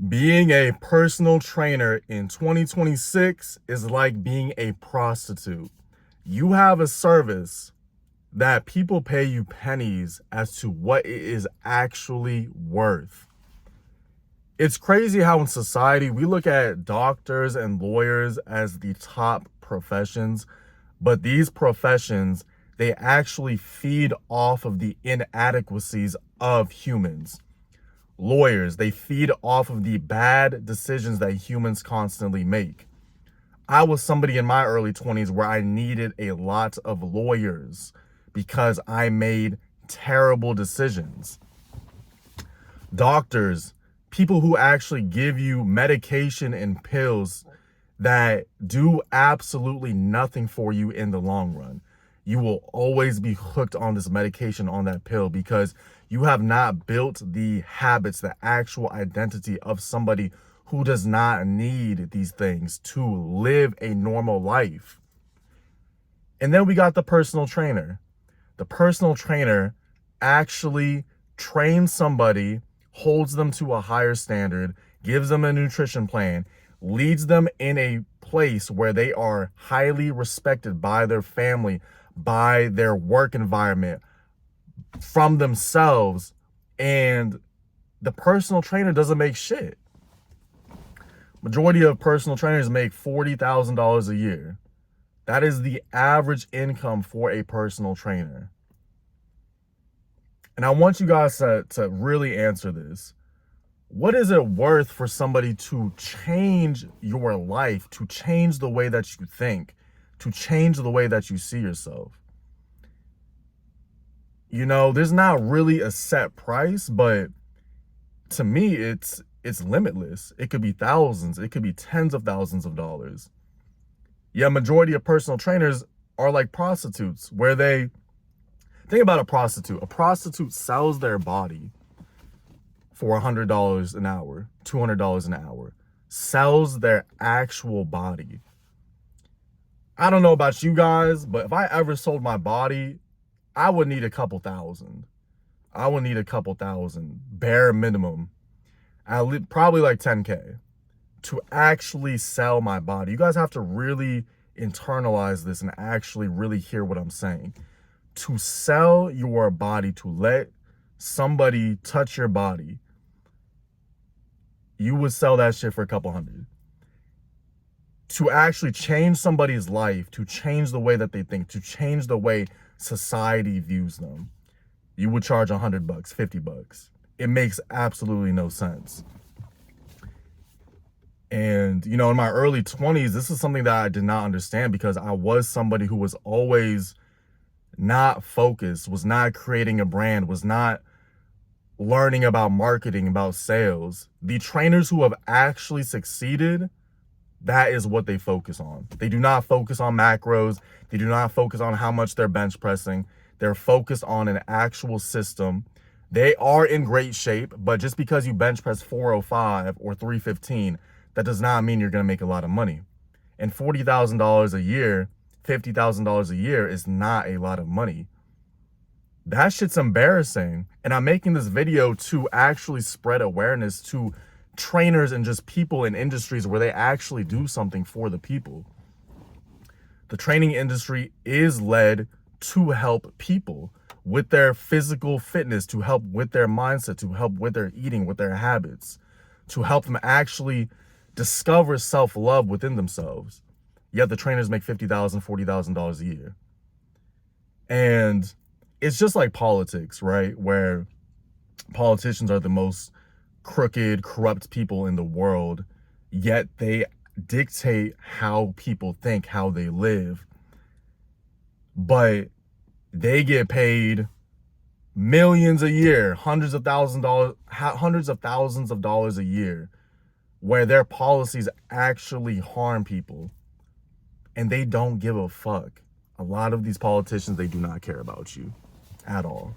Being a personal trainer in 2026 is like being a prostitute. You have a service that people pay you pennies as to what it is actually worth. It's crazy how in society we look at doctors and lawyers as the top professions, but these professions, they actually feed off of the inadequacies of humans. Lawyers, they feed off of the bad decisions that humans constantly make. I was somebody in my early 20s where I needed a lot of lawyers because I made terrible decisions. Doctors, people who actually give you medication and pills that do absolutely nothing for you in the long run. You will always be hooked on this medication, on that pill, because you have not built the habits, the actual identity of somebody who does not need these things to live a normal life. And then we got the personal trainer. The personal trainer actually trains somebody, holds them to a higher standard, gives them a nutrition plan, leads them in a place where they are highly respected by their family, by their work environment, from themselves, and the personal trainer doesn't make shit. Majority of personal trainers make $40,000 a year. That is the average income for a personal trainer. And I want you guys to really answer this. What is it worth for somebody to change your life, to change the way that you think, to change the way that you see yourself? You know, there's not really a set price, but to me, it's limitless. It could be thousands. It could be tens of thousands of dollars. Yeah, majority of personal trainers are like prostitutes, where they think about a prostitute. A prostitute sells their body for $100 an hour, $200 an hour, sells their actual body. I don't know about you guys, but if I ever sold my body, I would need a couple thousand. I would need a couple thousand, bare minimum. Probably like 10K to actually sell my body. You guys have to really internalize this and actually really hear what I'm saying. To sell your body, to let somebody touch your body, you would sell that shit for a couple hundred. To actually change somebody's life, to change the way that they think, to change the way society views them, you would charge $100, $50. It makes absolutely no sense. And, you know, in my early 20s, this is something that I did not understand because I was somebody who was always not focused, was not creating a brand, was not learning about marketing, about sales. The trainers who have actually succeeded, that is what they focus on. They do not focus on macros. They do not focus on how much they're bench pressing. They're focused on an actual system. They are in great shape, but just because you bench press 405 or 315, that does not mean you're going to make a lot of money. And $40,000 a year, $50,000 a year is not a lot of money. That shit's embarrassing. And I'm making this video to actually spread awareness to trainers and just people in industries where they actually do something for the people. The training industry is led to help people with their physical fitness, to help with their mindset, to help with their eating, with their habits, to help them actually discover self-love within themselves. Yet the trainers make $50,000, $40,000 a year. And it's just like politics, right? Where politicians are the most crooked, corrupt people in the world, yet they dictate how people think, how they live. But they get paid millions a year, hundreds of thousands of dollars a year, where their policies actually harm people. And they don't give a fuck. A lot of these politicians, they do not care about you at all.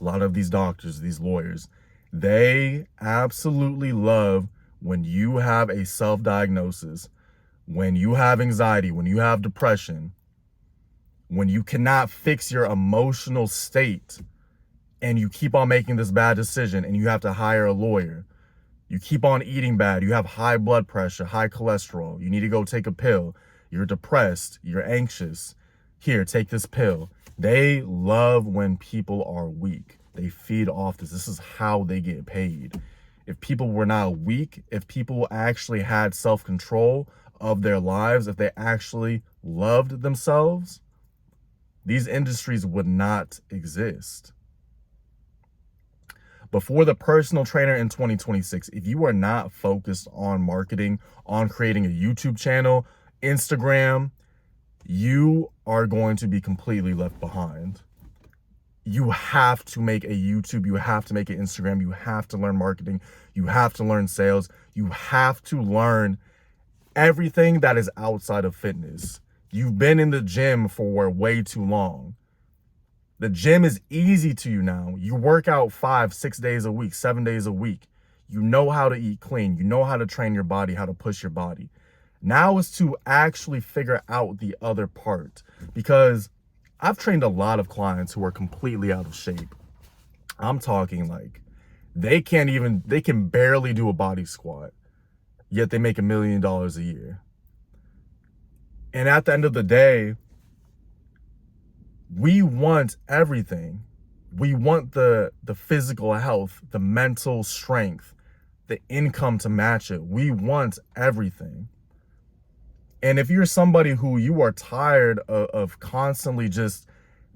A lot of these doctors, these lawyers, they absolutely love when you have a self-diagnosis, when you have anxiety, when you have depression, when you cannot fix your emotional state and you keep on making this bad decision and you have to hire a lawyer. You keep on eating bad. You have high blood pressure, high cholesterol. You need to go take a pill. You're depressed. You're anxious. Here, take this pill. They love when people are weak. They feed off this. This is how they get paid. If people were not weak, if people actually had self-control of their lives, if they actually loved themselves, these industries would not exist. Before the personal trainer in 2026, if you are not focused on marketing, on creating a YouTube channel, Instagram, you are going to be completely left behind. You have to make a YouTube, you have to make an Instagram, you have to learn marketing, you have to learn sales, you have to learn everything that is outside of fitness. You've been in the gym for way too long. The gym is easy to you now. You work out 5, 6 days a week, 7 days a week. You know how to eat clean. You know how to train your body, how to push your body. Now is to actually figure out the other part, because I've trained a lot of clients who are completely out of shape. I'm talking like they can barely do a body squat, yet they make $1 million a year. And at the end of the day, we want everything. We want the physical health, the mental strength, the income to match it. We want everything. And if you're somebody who you are tired of constantly just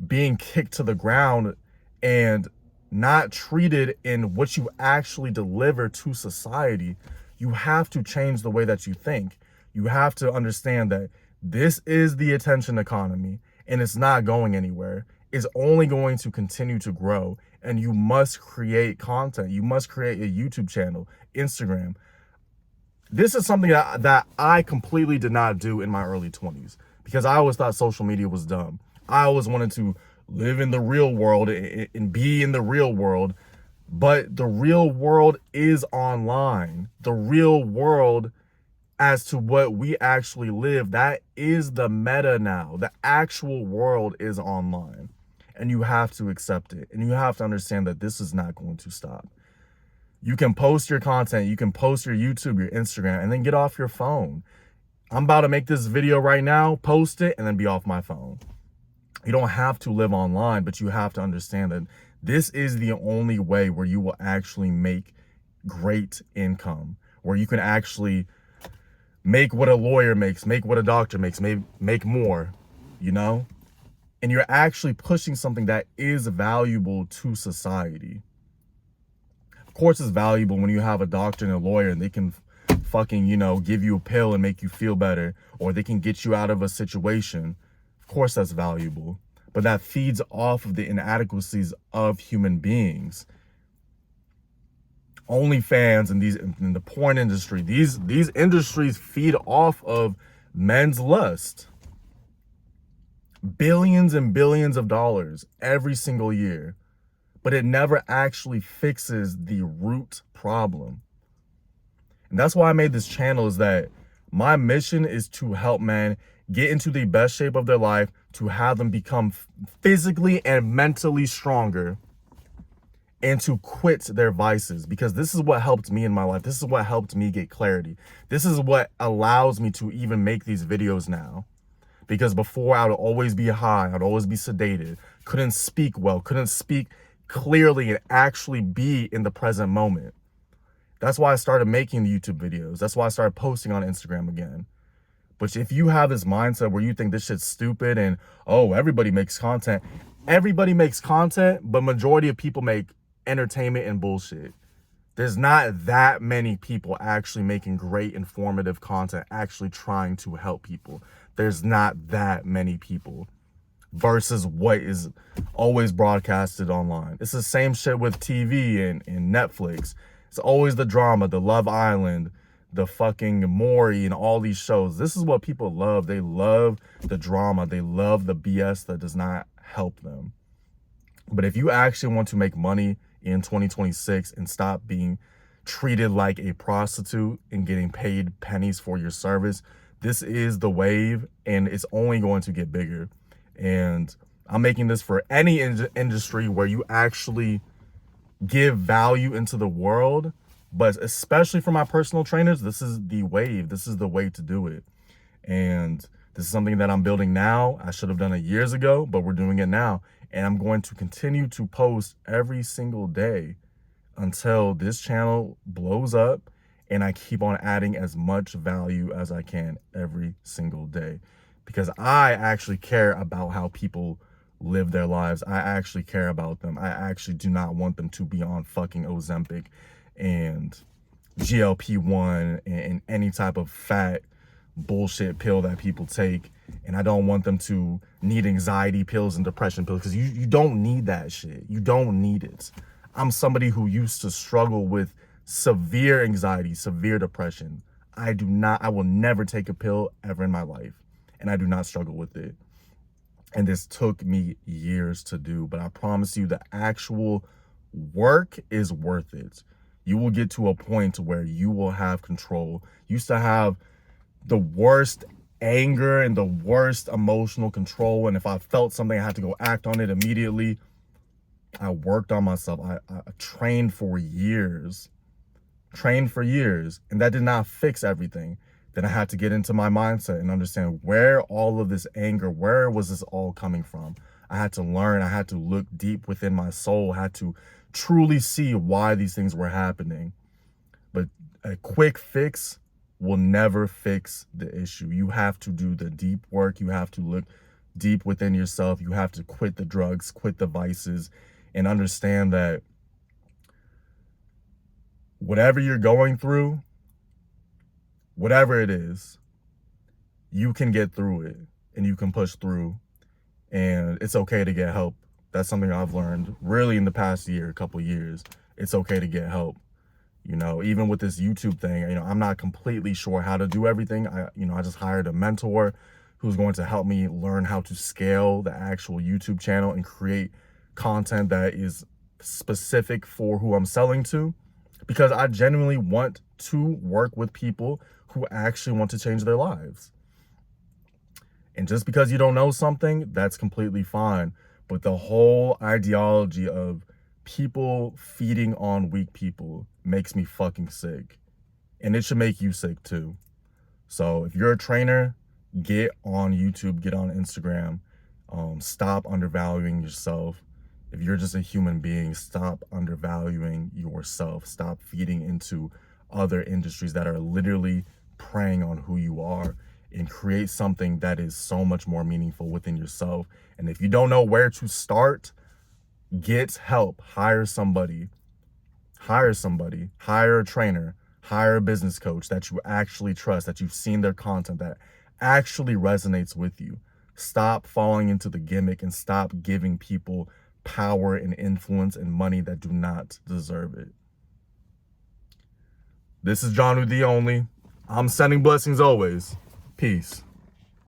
being kicked to the ground and not treated in what you actually deliver to society, you have to change the way that you think. You have to understand that this is the attention economy and it's not going anywhere. It's only going to continue to grow, and you must create content. You must create a YouTube channel, Instagram. This is something that I completely did not do in my early 20s because I always thought social media was dumb. I always wanted to live in the real world and be in the real world, but the real world is online. The real world as to what we actually live, that is the meta now. The actual world is online, and you have to accept it, and you have to understand that this is not going to stop. You can post your content, you can post your YouTube, your Instagram, and then get off your phone. I'm about to make this video right now, post it, and then be off my phone. You don't have to live online, but you have to understand that this is the only way where you will actually make great income, where you can actually make what a lawyer makes, make what a doctor makes, make more, you know? And you're actually pushing something that is valuable to society. Of course, it's valuable when you have a doctor and a lawyer and they can fucking, give you a pill and make you feel better, or they can get you out of a situation. Of course, that's valuable, but that feeds off of the inadequacies of human beings. OnlyFans and in the porn industry, these industries feed off of men's lust. Billions and billions of dollars every single year, but it never actually fixes the root problem. And that's why I made this channel, is that my mission is to help men get into the best shape of their life, to have them become physically and mentally stronger, and to quit their vices, because this is what helped me in my life. This is what helped me get clarity. This is what allows me to even make these videos now. Because before, I would always be high, I'd always be sedated, couldn't speak well, couldn't speak clearly and actually be in the present moment. That's why I started making the YouTube videos. That's why I started posting on Instagram again. But if you have this mindset where you think this shit's stupid and, oh, everybody makes content. Everybody makes content, but majority of people make entertainment and bullshit. There's not that many people actually making great informative content, actually trying to help people. There's not that many people versus what is always broadcasted online. It's the same shit with TV and Netflix. It's always the drama, the Love Island, the fucking Maury, and all these shows. This is what people love. They love the drama. They love the BS that does not help them. But if you actually want to make money in 2026 and stop being treated like a prostitute and getting paid pennies for your service, this is the wave, and it's only going to get bigger. And I'm making this for any industry where you actually give value into the world. But especially for my personal trainers, this is the wave. This is the way to do it. And this is something that I'm building now. I should have done it years ago, but we're doing it now. And I'm going to continue to post every single day until this channel blows up and I keep on adding as much value as I can every single day. Because I actually care about how people live their lives. I actually care about them. I actually do not want them to be on fucking Ozempic and GLP-1 and any type of fat bullshit pill that people take. And I don't want them to need anxiety pills and depression pills, because you don't need that shit. You don't need it. I'm somebody who used to struggle with severe anxiety, severe depression. I will never take a pill ever in my life. And I do not struggle with it. And this took me years to do, but I promise you the actual work is worth it. You will get to a point where you will have control. You used to have the worst anger and the worst emotional control. And if I felt something, I had to go act on it immediately. I worked on myself. I trained for years. And that did not fix everything. Then I had to get into my mindset and understand where all of this anger, where was this all coming from? I had to learn. I had to look deep within my soul. I had to truly see why these things were happening. But a quick fix will never fix the issue. You have to do the deep work. You have to look deep within yourself. You have to quit the drugs, quit the vices, and understand that whatever you're going through, whatever it is, you can get through it and you can push through, and it's okay to get help. That's something I've learned really in the past year, couple years. It's okay to get help. You know, even with this YouTube thing, you know, I'm not completely sure how to do everything. I just hired a mentor who's going to help me learn how to scale the actual YouTube channel and create content that is specific for who I'm selling to, because I genuinely want to work with people who actually want to change their lives. And just because you don't know something, that's completely fine. But the whole ideology of people feeding on weak people makes me fucking sick. And it should make you sick too. So if you're a trainer, get on YouTube, get on Instagram. Stop undervaluing yourself. If you're just a human being, stop undervaluing yourself. Stop feeding into other industries that are literally preying on who you are, and create something that is so much more meaningful within yourself. And if you don't know where to start, get help. Hire somebody. Hire a trainer, hire a business coach that you actually trust, that you've seen their content, that actually resonates with you. Stop falling into the gimmick and stop giving people power and influence and money that do not deserve it. This is John the Only. I'm sending blessings always. Peace.